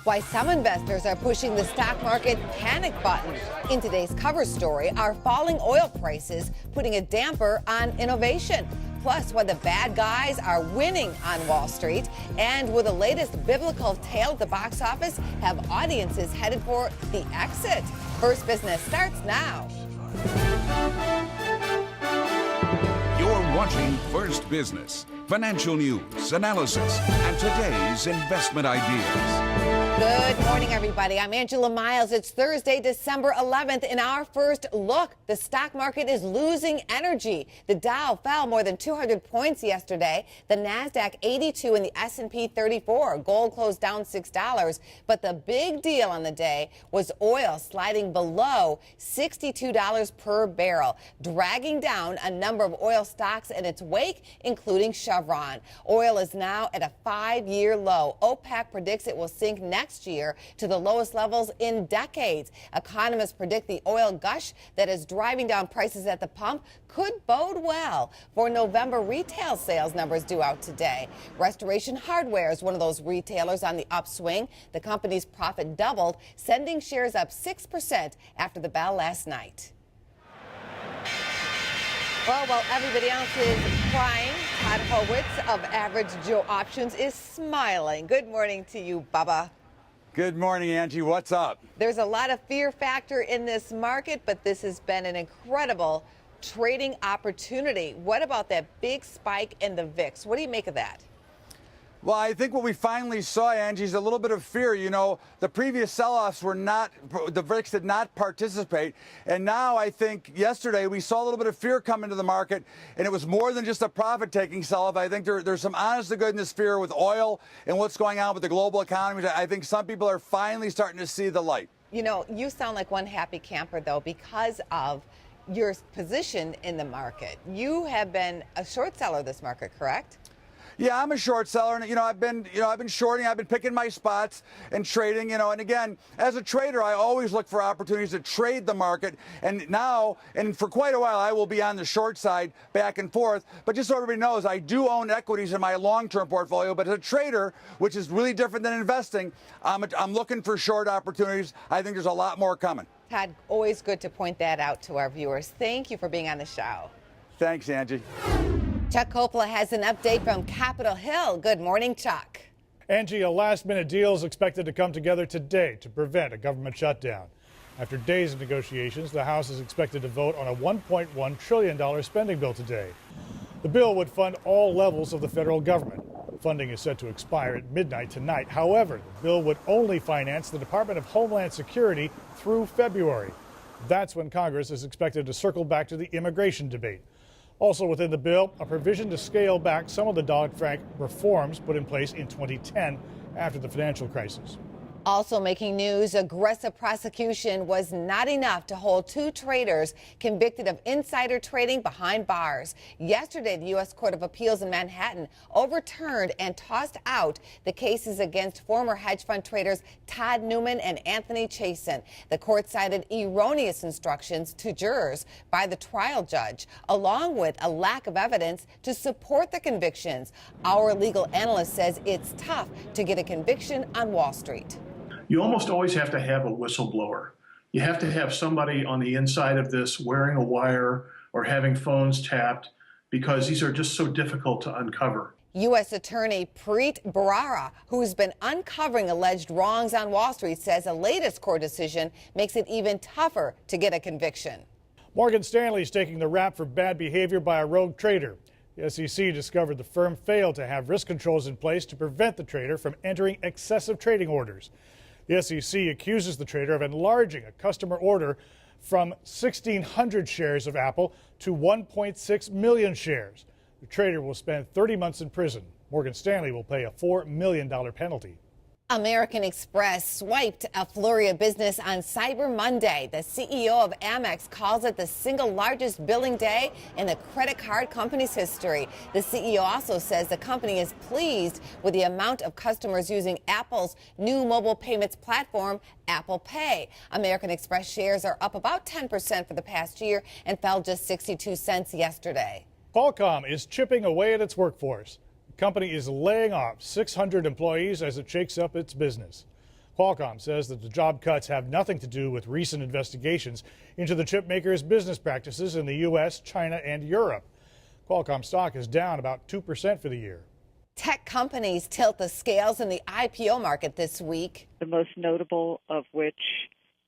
Why some investors are pushing the stock market panic button. In today's cover story, are falling oil prices putting a damper on innovation? Plus, why the bad guys are winning on Wall Street. And will the latest biblical tale at the box office have audiences headed for the exit? First Business starts now. You're watching First Business. Financial news, analysis, and today's investment ideas. Good morning, everybody. I'm Angela Miles. It's Thursday, December 11th. In our first look, the stock market is losing energy. The Dow fell more than 200 points yesterday. The Nasdaq 82 and the S&P 34. Gold closed down $6. But the big deal on the day was oil sliding below $62 per barrel, dragging down a number of oil stocks in its wake, including Chevron. Oil is now at a 5-year low. OPEC predicts it will sink next year to the lowest levels in decades. Economists predict the oil gush that is driving down prices at the pump could bode well for November retail sales numbers due out today. Restoration Hardware is one of those retailers on the upswing. The company's profit doubled, sending shares up 6% after the bell last night. Well, while everybody else is crying, Todd Horwitz of Average Joe Options is smiling. Good morning to you, Bubba. Good morning, Angie. What's up? There's a lot of fear factor in this market, but this has been an incredible trading opportunity. What about that big spike in the VIX? What do you make of that? Well, I think what we finally saw, Angie, is a little bit of fear. You know, the previous sell-offs were not, the VIX did not participate. And now I think yesterday we saw a little bit of fear come into the market, and it was more than just a profit-taking sell-off. I think there's some honest to goodness fear with oil and what's going on with the global economy. I think some people are finally starting to see the light. You know, you sound like one happy camper, though, because of your position in the market. You have been a short seller of this market, correct? Yeah, I'm a short seller, and I've been shorting. I've been picking my spots and trading. And again, as a trader, I always look for opportunities to trade the market. And now, and for quite a while, I will be on the short side, back and forth. But just so everybody knows, I do own equities in my long-term portfolio. But as a trader, which is really different than investing, I'm looking for short opportunities. I think there's a lot more coming. Todd, always good to point that out to our viewers. Thank you for being on the show. Thanks, Angie. Chuck Coppola has an update from Capitol Hill. Good morning, Chuck. Angie, a last-minute deal is expected to come together today to prevent a government shutdown. After days of negotiations, the House is expected to vote on a $1.1 trillion spending bill today. The bill would fund all levels of the federal government. Funding is set to expire at midnight tonight. However, the bill would only finance the Department of Homeland Security through February. That's when Congress is expected to circle back to the immigration debate. Also within the bill, a provision to scale back some of the Dodd-Frank reforms put in place in 2010 after the financial crisis. Also making news, aggressive prosecution was not enough to hold 2 traders convicted of insider trading behind bars. Yesterday, the U.S. Court of Appeals in Manhattan overturned and tossed out the cases against former hedge fund traders Todd Newman and Anthony Chasen. The court cited erroneous instructions to jurors by the trial judge, along with a lack of evidence to support the convictions. Our legal analyst says it's tough to get a conviction on Wall Street. You almost always have to have a whistleblower. You have to have somebody on the inside of this wearing a wire or having phones tapped, because these are just so difficult to uncover. U.S. Attorney Preet Bharara, who's been uncovering alleged wrongs on Wall Street, says a latest court decision makes it even tougher to get a conviction. Morgan Stanley is taking the rap for bad behavior by a rogue trader. The SEC discovered the firm failed to have risk controls in place to prevent the trader from entering excessive trading orders. The SEC accuses the trader of enlarging a customer order from 1,600 shares of Apple to 1.6 million shares. The trader will spend 30 months in prison. Morgan Stanley will pay a $4 million penalty. American Express swiped a flurry of business on Cyber Monday. The CEO of Amex calls it the single largest billing day in the credit card company's history. The CEO also says the company is pleased with the amount of customers using Apple's new mobile payments platform, Apple Pay. American Express shares are up about 10% for the past year and fell just 62 cents yesterday. Qualcomm is chipping away at its workforce. The company is laying off 600 employees as it shakes up its business. Qualcomm says that the job cuts have nothing to do with recent investigations into the chip maker's business practices in the U.S., China, and Europe. Qualcomm stock is down about 2% for the year. Tech companies tilt the scales in the IPO market this week. The most notable of which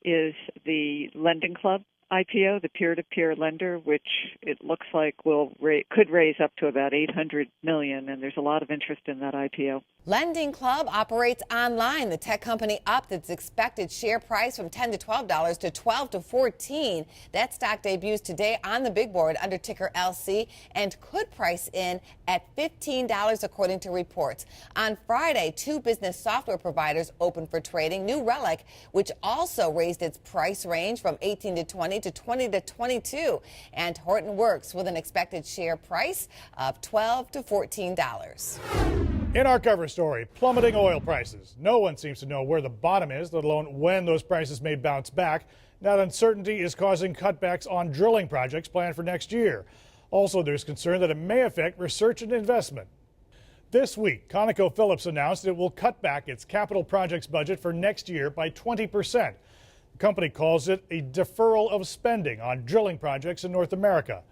is the Lending Club IPO, the peer-to-peer lender, which it looks like could raise up to about $800 million, and there's a lot of interest in that IPO. Lending Club operates online. The tech company upped its expected share price from $10 to $12 to $12 to $14. That stock debuts today on the big board under ticker LC and could price in at $15 according to reports. On Friday, two business software providers opened for trading. New Relic, which also raised its price range from 18 to 20 to 20 to 22, and Hortonworks with an expected share price of $12 to $14. In our cover story, plummeting oil prices. No one seems to know where the bottom is, let alone when those prices may bounce back. That uncertainty is causing cutbacks on drilling projects planned for next year. Also, there's concern that it may affect research and investment. This week, ConocoPhillips announced it will cut back its capital projects budget for next year by 20%. The company calls it a deferral of spending on drilling projects in North America.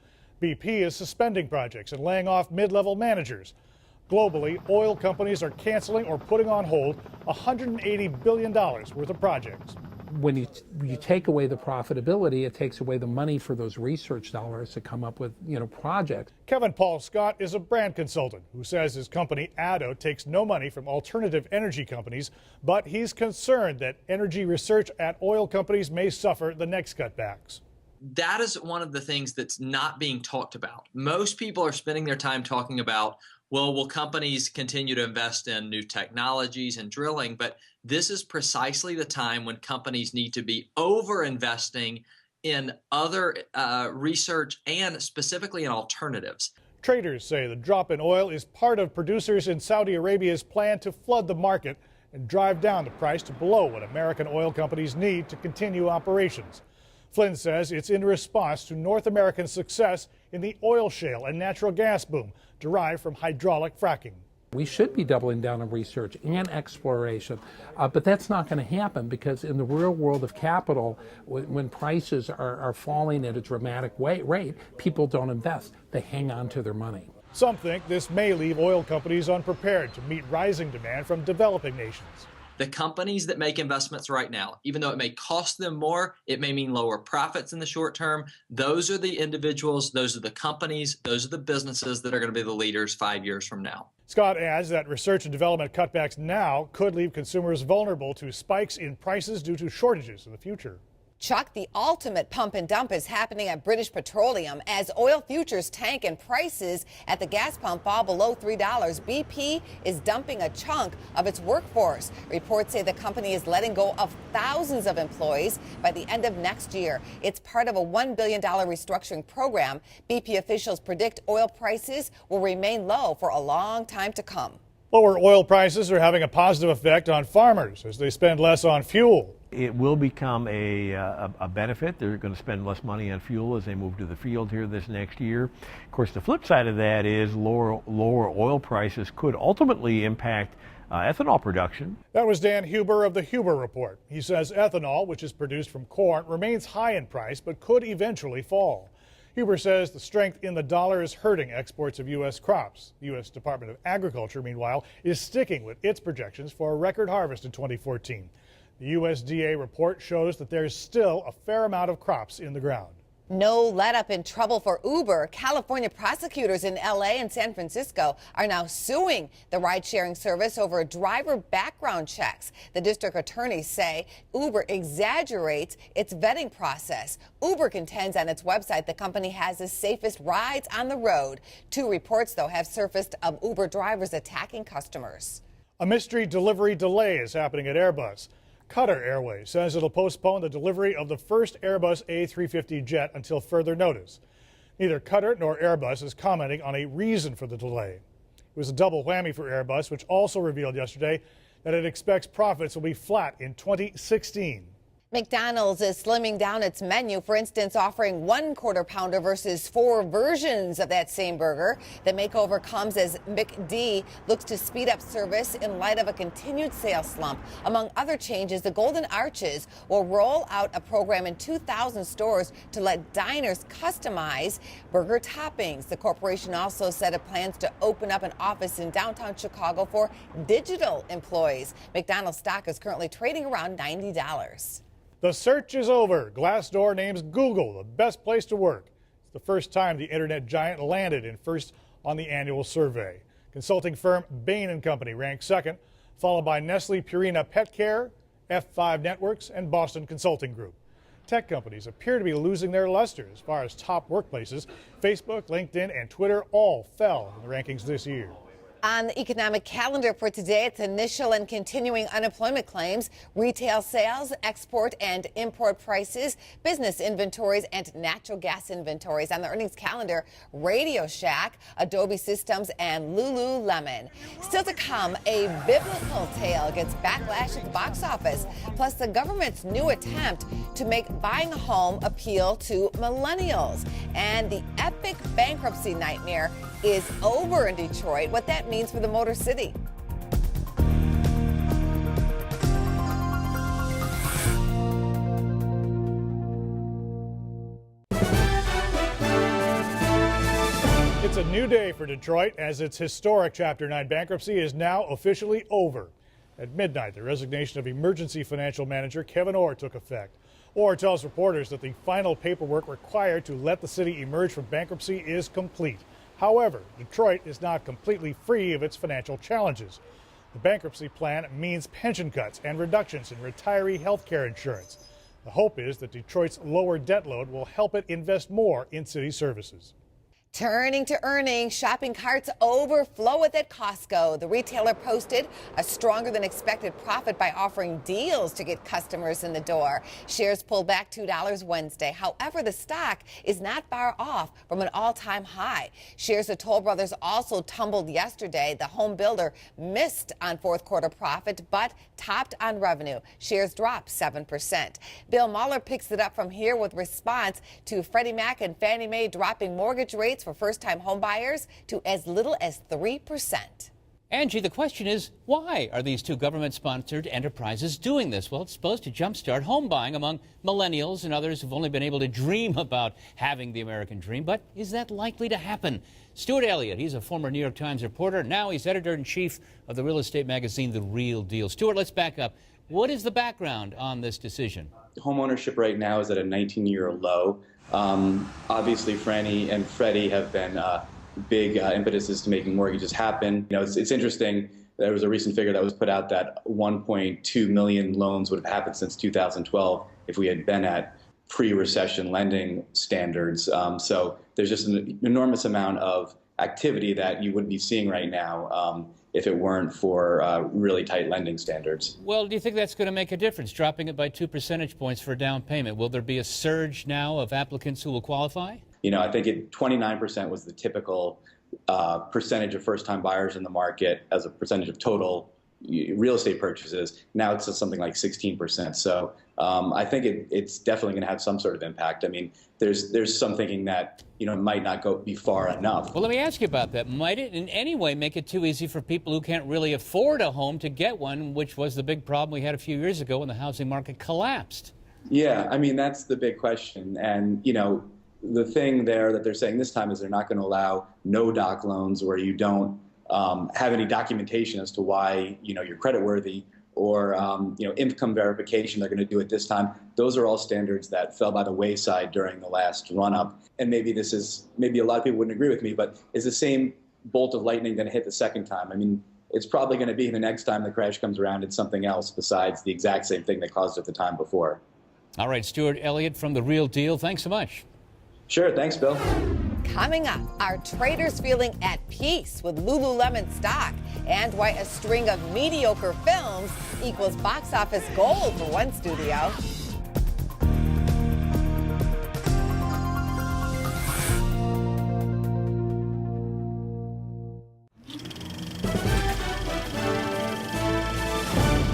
BP is suspending projects and laying off mid-level managers. Globally, oil companies are canceling or putting on hold $180 billion worth of projects. When you take away the profitability, it takes away the money for those research dollars to come up with, projects. Kevin Paul Scott is a brand consultant who says his company, Addo, takes no money from alternative energy companies, but he's concerned that energy research at oil companies may suffer the next cutbacks. That is one of the things that's not being talked about. Most people are spending their time talking about, well, will companies continue to invest in new technologies and drilling? But this is precisely the time when companies need to be over-investing in other research and specifically in alternatives. Traders say the drop in oil is part of producers in Saudi Arabia's plan to flood the market and drive down the price to below what American oil companies need to continue operations. Flynn says it's in response to North American success in the oil shale and natural gas boom derived from hydraulic fracking. We should be doubling down on research and exploration, but that's not going to happen because in the real world of capital, when prices are falling at a dramatic rate, people don't invest. They hang on to their money. Some think this may leave oil companies unprepared to meet rising demand from developing nations. The companies that make investments right now, even though it may cost them more, it may mean lower profits in the short term. Those are the individuals, those are the companies, those are the businesses that are going to be the leaders 5 years from now. Scott adds that research and development cutbacks now could leave consumers vulnerable to spikes in prices due to shortages in the future. Chuck, the ultimate pump and dump is happening at British Petroleum as oil futures tank and prices at the gas pump fall below $3. BP is dumping a chunk of its workforce. Reports say the company is letting go of thousands of employees by the end of next year. It's part of a $1 billion restructuring program. BP officials predict oil prices will remain low for a long time to come. Lower oil prices are having a positive effect on farmers as they spend less on fuel. It will become a benefit. They're going to spend less money on fuel as they move to the field here this next year. Of course, the flip side of that is lower oil prices could ultimately impact ethanol production. That was Dan Huber of the Huber Report. He says ethanol, which is produced from corn, remains high in price but could eventually fall. Huber says the strength in the dollar is hurting exports of U.S. crops. The U.S. Department of Agriculture, meanwhile, is sticking with its projections for a record harvest in 2014. The USDA report shows that there's still a fair amount of crops in the ground. No let up in trouble for Uber. California prosecutors in L.A. and San Francisco are now suing the ride-sharing service over driver background checks. The district attorneys say Uber exaggerates its vetting process. Uber contends on its website the company has the safest rides on the road. 2 reports, though, have surfaced of Uber drivers attacking customers. A mystery delivery delay is happening at Airbus. Qatar Airways says it'll postpone the delivery of the first Airbus A350 jet until further notice. Neither Qatar nor Airbus is commenting on a reason for the delay. It was a double whammy for Airbus, which also revealed yesterday that it expects profits will be flat in 2016. McDonald's is slimming down its menu, for instance, offering 1 Quarter Pounder versus 4 versions of that same burger. The makeover comes as McD looks to speed up service in light of a continued sales slump. Among other changes, the Golden Arches will roll out a program in 2,000 stores to let diners customize burger toppings. The corporation also said it plans to open up an office in downtown Chicago for digital employees. McDonald's stock is currently trading around $90. The search is over. Glassdoor names Google the best place to work. It's the first time the internet giant landed in first on the annual survey. Consulting firm Bain & Company ranked second, followed by Nestle Purina Pet Care, F5 Networks, and Boston Consulting Group. Tech companies appear to be losing their luster as far as top workplaces. Facebook, LinkedIn, and Twitter all fell in the rankings this year. On the economic calendar for today, it's initial and continuing unemployment claims, retail sales, export and import prices, business inventories, and natural gas inventories. On the earnings calendar, Radio Shack, Adobe Systems, and Lululemon. Still to come, a biblical tale gets backlash at the box office, plus the government's new attempt to make buying a home appeal to millennials. And the epic bankruptcy nightmare is over in Detroit, what that means for the Motor City. It's a new day for Detroit as its historic Chapter 9 bankruptcy is now officially over. At midnight, the resignation of emergency financial manager Kevin Orr took effect. Orr tells reporters that the final paperwork required to let the city emerge from bankruptcy is complete. However, Detroit is not completely free of its financial challenges. The bankruptcy plan means pension cuts and reductions in retiree health care insurance. The hope is that Detroit's lower debt load will help it invest more in city services. Turning to earnings, shopping carts overflow at Costco. The retailer posted a stronger than expected profit by offering deals to get customers in the door. Shares pulled back $2 Wednesday. However, the stock is not far off from an all-time high. Shares of Toll Brothers also tumbled yesterday. The home builder missed on fourth quarter profit, but topped on revenue. Shares dropped 7%. Bill Mueller picks it up from here with response to Freddie Mac and Fannie Mae dropping mortgage rates for first-time homebuyers to as little as 3%. Angie, the question is, why are these two government-sponsored enterprises doing this? Well, it's supposed to jumpstart home buying among millennials and others who've only been able to dream about having the American dream. But is that likely to happen? Stuart Elliott, he's a former New York Times reporter. Now he's editor-in-chief of the real estate magazine The Real Deal. Stuart, let's back up. What is the background on this decision? Homeownership right now is at a 19-year low. Obviously, Fannie and Freddie have been big impetuses to making mortgages happen. You know, it's interesting. There was a recent figure that was put out that 1.2 million loans would have happened since 2012 if we had been at pre-recession lending standards. So there's just an enormous amount of activity that you wouldn't be seeing right now if it weren't for really tight lending standards. Well, do you think that's going to make a difference, dropping it by 2 percentage points for down payment? Will there be a surge now of applicants who will qualify? You know, I think 29% was the typical percentage of first-time buyers in the market as a percentage of total real estate purchases. Now it's just something like 16%. So I think it's definitely going to have some sort of impact. I mean, there's some thinking that, you know, it might not be far enough. Well, let me ask you about that. Might it in any way make it too easy for people who can't really afford a home to get one, which was the big problem we had a few years ago when the housing market collapsed? Yeah, I mean, that's the big question. And, you know, the thing there that they're saying this time is they're not going to allow no-doc loans where you don't have any documentation as to why, you know, you're creditworthy, or you know, income verification. They're going to do it this time. Those are all standards that fell by the wayside during the last run-up. And maybe a lot of people wouldn't agree with me, but is the same bolt of lightning going to hit the second time? I mean, it's probably going to be the next time the crash comes around, it's something else besides the exact same thing that caused it the time before. All right, Stuart Elliott from The Real Deal. Thanks so much. Sure. Thanks, Bill. Coming up, are traders feeling at peace with Lululemon stock, and why a string of mediocre films equals box office gold for one studio?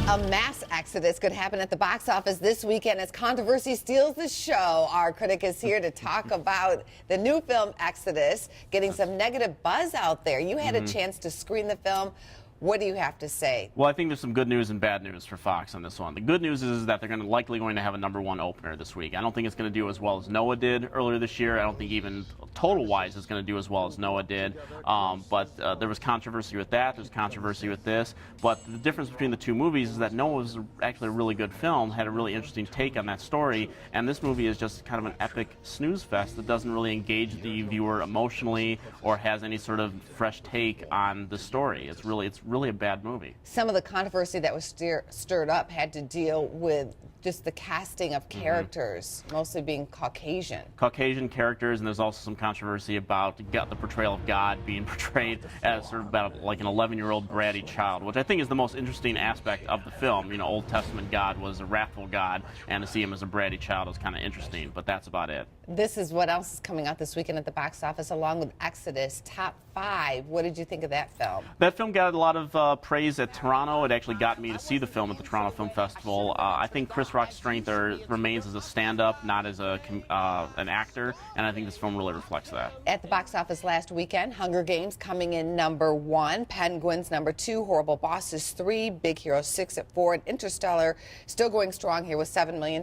A mass Exodus could happen at the box office this weekend as controversy steals the show. Our critic is here to talk about the new film Exodus, getting some negative buzz out there. You had a chance to screen the film. What do you have to say? Well, I think there's some good news and bad news for Fox on this one. The good news is that they're likely going to have a #1 opener this week. I don't think it's going to do as well as Noah did earlier this year. I don't think even total-wise it's going to do as well as Noah did. But there was controversy with that. There's controversy with this. But the difference between the two movies is that Noah was actually a really good film, had a really interesting take on that story, and this movie is just kind of an epic snooze fest that doesn't really engage the viewer emotionally or has any sort of fresh take on the story. It's really a bad movie. Some of the controversy that was stirred up had to deal with just the casting of characters, mostly being Caucasian. Caucasian characters, and there's also some controversy about the portrayal of God being portrayed as sort of about like an 11-year-old bratty child, which I think is the most interesting aspect of the film. You know, Old Testament God was a wrathful God, and to see him as a bratty child is kind of interesting, but that's about it. This is what else is coming out this weekend at the box office, along with Exodus, Top 5. What did you think of that film? That film got a lot of praise at Toronto. It actually got me to see the film at the Toronto Film Festival. I think Chris Rock's strength remains as a stand-up, not as an actor, and I think this film really reflects that. At the box office last weekend, Hunger Games coming in #1, Penguins #2, Horrible Bosses 3, Big Hero 6 at 4, and Interstellar still going strong here with $7 million.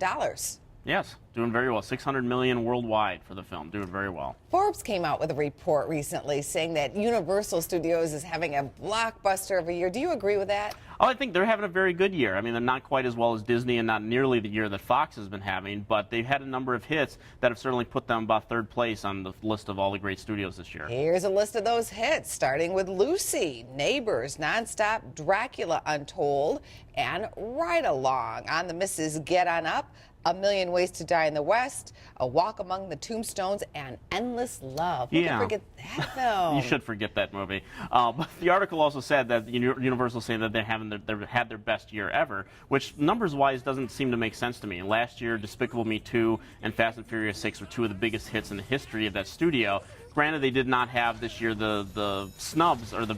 Yes, doing very well. $600 million worldwide for the film, doing very well. Forbes came out with a report recently saying that Universal Studios is having a blockbuster of a year. Do you agree with that? Oh, I think they're having a very good year. I mean, they're not quite as well as Disney and not nearly the year that Fox has been having, but they've had a number of hits that have certainly put them about 3rd place on the list of all the great studios this year. Here's a list of those hits, starting with Lucy, Neighbors, Nonstop, Dracula Untold, and Ride Along. On the Mrs. Get On Up, A Million Ways to Die in the West, A Walk Among the Tombstones, and Endless Love. Who can forget that film? You should forget that movie. But the article also said that Universal saying that they've had their best year ever, which numbers-wise doesn't seem to make sense to me. Last year, Despicable Me 2 and Fast and Furious 6 were two of the biggest hits in the history of that studio. Granted, they did not have this year the snubs or the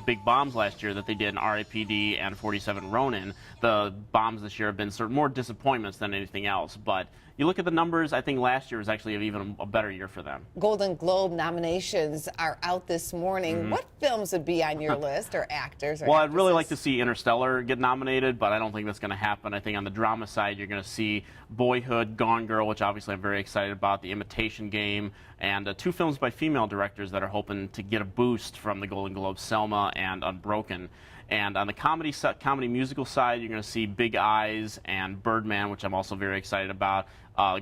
big bombs last year that they did in R.I.P.D. and 47 Ronin. The bombs this year have been sort of more disappointments than anything else. But you look at the numbers, I think last year was actually even a better year for them. Golden Globe nominations are out this morning. What films would be on your list, or actors? Or well, I'd really like to see Interstellar get nominated, but I don't think that's going to happen. I think on the drama side, you're going to see Boyhood, Gone Girl, which obviously I'm very excited about, The Imitation Game, and 2 films by female directors that are hoping to get a boost from the Golden Globes, Selma and Unbroken. And on the comedy musical side, you're going to see Big Eyes and Birdman, which I'm also very excited about.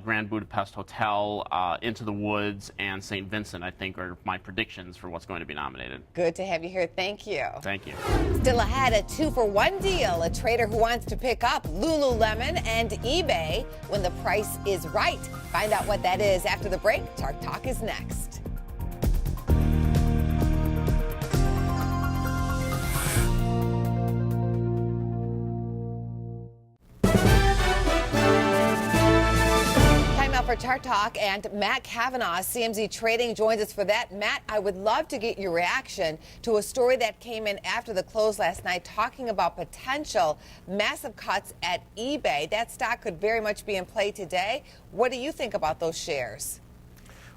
Grand Budapest Hotel, Into the Woods, and St. Vincent, I think, are my predictions for what's going to be nominated. Good to have you here. Thank you. Thank you. Still ahead, a 2-for-1 deal. A trader who wants to pick up Lululemon and eBay when the price is right. Find out what that is after the break. Chart Talk is next. For Chart Talk, and Matt Kavanaugh, CMZ Trading, joins us for that. Matt, I would love to get your reaction to a story that came in after the close last night talking about potential massive cuts at eBay. That stock could very much be in play today. What do you think about those shares?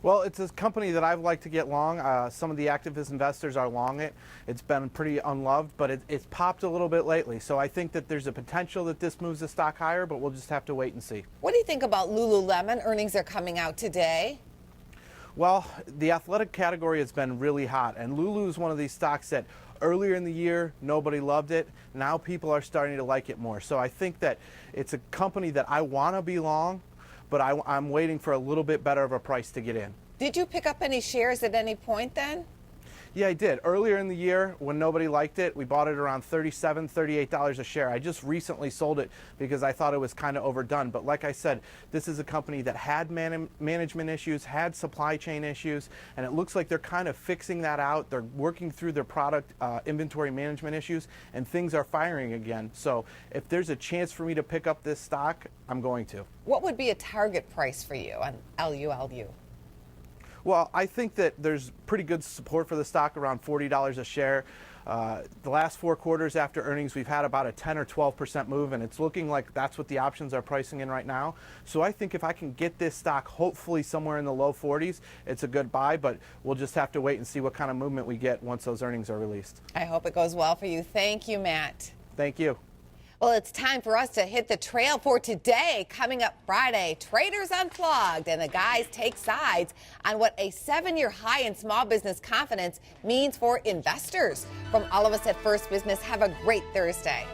Well, it's a company that I've liked to get long. Some of the activist investors are long it. It's been pretty unloved, but it's popped a little bit lately. So I think that there's a potential that this moves the stock higher, but we'll just have to wait and see. What do you think about Lululemon? Earnings are coming out today. Well, the athletic category has been really hot, and Lulu is one of these stocks that earlier in the year nobody loved it. Now people are starting to like it more. So I think that it's a company that I want to be long, but I'm waiting for a little bit better of a price to get in. Did you pick up any shares at any point then? Yeah, I did. Earlier in the year, when nobody liked it, we bought it around $37, $38 a share. I just recently sold it because I thought it was kind of overdone. But like I said, this is a company that had management issues, had supply chain issues, and it looks like they're kind of fixing that out. They're working through their product inventory management issues, and things are firing again. So if there's a chance for me to pick up this stock, I'm going to. What would be a target price for you on LULU? Well, I think that there's pretty good support for the stock around $40 a share. The last 4 quarters after earnings, we've had about a 10 or 12% move, and it's looking like that's what the options are pricing in right now. So I think if I can get this stock hopefully somewhere in the low 40s, it's a good buy, but we'll just have to wait and see what kind of movement we get once those earnings are released. I hope it goes well for you. Thank you, Matt. Thank you. Well, it's time for us to hit the trail for today. Coming up Friday, Traders Unplugged, and the guys take sides on what a 7-year high in small business confidence means for investors. From all of us at First Business, have a great Thursday.